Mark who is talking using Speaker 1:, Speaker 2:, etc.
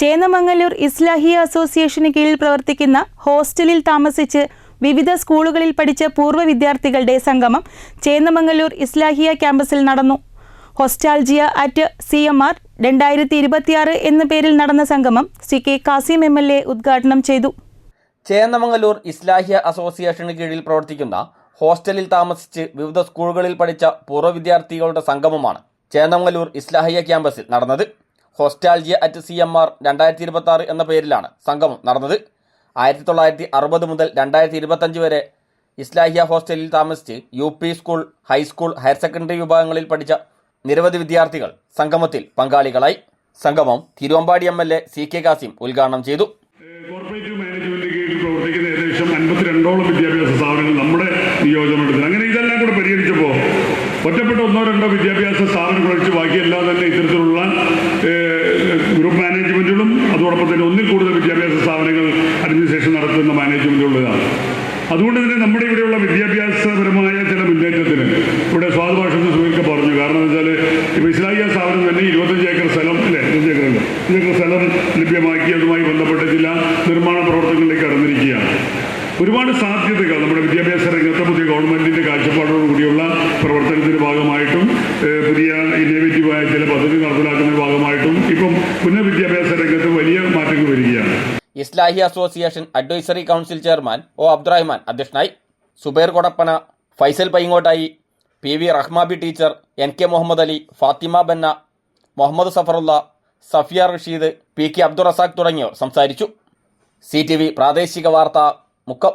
Speaker 1: ചേന്നമംഗല്ലൂർ ഇസ്ലാഹിയ അസോസിയേഷന് കീഴിൽ പ്രവർത്തിക്കുന്ന ഹോസ്റ്റലിൽ താമസിച്ച് വിവിധ സ്കൂളുകളിൽ പഠിച്ച പൂർവ്വ വിദ്യാർത്ഥികളുടെ സംഗമം ചേന്നമംഗല്ലൂർ ഇസ്ലാഹിയ ക്യാമ്പസിൽ നടന്നു. ഹോസ്റ്റാൾജിയ അറ്റ് CMR 2026 എന്ന പേരിൽ നടന്ന സംഗമം CK കാസിം MLA ഉദ്ഘാടനം ചെയ്തു.
Speaker 2: ചേന്നമംഗല്ലൂർ ഇസ്ലാഹിയ അസോസിയേഷന് കീഴിൽ പ്രവർത്തിക്കുന്ന ഹോസ്റ്റലിൽ താമസിച്ച് വിവിധ സ്കൂളുകളിൽ പഠിച്ച പൂർവ്വ വിദ്യാർത്ഥികളുടെ സംഗമമാണ് ചേന്നമംഗല്ലൂർ ഇസ്ലാഹിയ ക്യാമ്പസിൽ നടന്നത്. ഹോസ്റ്റാൾജിയ അറ്റ് CMR 2026 എന്ന പേരിലാണ് സംഗമം നടന്നത്. 1960 മുതൽ 2025 വരെ ഇസ്ലാഹിയ ഹോസ്റ്റലിൽ താമസിച്ച് UP school, high school, higher secondary വിഭാഗങ്ങളിൽ പഠിച്ച നിരവധി വിദ്യാർത്ഥികൾ സംഗമത്തിൽ പങ്കാളികളായി. സംഗമം തിരുവമ്പാടി MLA CK കാസിം ഉദ്ഘാടനം ചെയ്തു.
Speaker 3: കോർപ്പറേറ്റീവ് മാനേജ്മെന്റ് കീഴിൽ പ്രവർത്തിക്കുന്ന ഏകദേശം 52ഓളം വിദ്യാഭ്യാസ സ്ഥാപനങ്ങൾ നമ്മുടെ നിയോജനമണ്ഡലത്തിൽ. അങ്ങനെ ഇതെല്ലാം കൂടെ പരിഹരിച്ചപ്പോൾ ഒറ്റപ്പെട്ട 1-2 വിദ്യാഭ്യാസ സ്ഥാപനങ്ങൾ ഒഴിച്ച് ബാക്കിയെല്ലാം തന്നെ ഇത്തരത്തിലുള്ള ഗ്രൂപ്പ് മാനേജ്മെന്റുകളും അതോടൊപ്പം തന്നെ ഒന്നിൽ കൂടുതൽ വിദ്യാഭ്യാസ സ്ഥാപനങ്ങൾ അഡ്മിനിസ്ട്രേഷൻ നടത്തുന്ന മാനേജ്മെന്റുള്ളതാണ്. അതുകൊണ്ട് തന്നെ നമ്മുടെ ഇവിടെയുള്ള വിദ്യാഭ്യാസപരമായ ചില മുന്നേറ്റത്തിന് ഇവിടെ സ്വാദുഭാഷത്തിൽ സുഖിക്ക പറഞ്ഞു. കാരണം എന്ന് വെച്ചാൽ ഇപ്പോൾ ഇസ്ലാഹിയ സ്ഥാപനം തന്നെ 25 ഏക്കർ സ്ഥലം, അല്ലേ, 25 ഏക്കർ സ്ഥലം ലഭ്യമാക്കി അതുമായി ബന്ധപ്പെട്ട ചില നിർമ്മാണ പ്രവർത്തനങ്ങളിലേക്ക് കടന്നിരിക്കുകയാണ്. ഒരുപാട് സാധ്യതകൾ നമ്മുടെ വിദ്യാഭ്യാസ രംഗത്ത് പുതിയ ഗവൺമെൻറ്റിൻ്റെ കാഴ്ചപ്പാടോടുകൂടിയുള്ള പ്രവർത്തനത്തിൻ്റെ ഭാഗമായിട്ടും പുതിയ ഇന്നോവേറ്റീവായ ചില പദ്ധതി നടപ്പിലാക്കുന്നതിൻ്റെ ഭാഗമായിട്ടും ഇപ്പം ഉന്നത വിദ്യാഭ്യാസ രംഗത്ത് വലിയ മാറ്റങ്ങൾ വരികയാണ്.
Speaker 2: Islahiya association advisory council chairman O Abdurahman അധ്യക്ഷനായി. Zubair Kodappana, Faisal Paingottayi, PV Rahmabi teacher, NK Muhammad Ali, Fathima Banna, Muhammad Safarulla, Safiya Rasheed, PK Abdurazak തുടങ്ങിയവർ സംസാരിച്ചു. CTV പ്രാദേശിക വാർത്ത മുക്കം.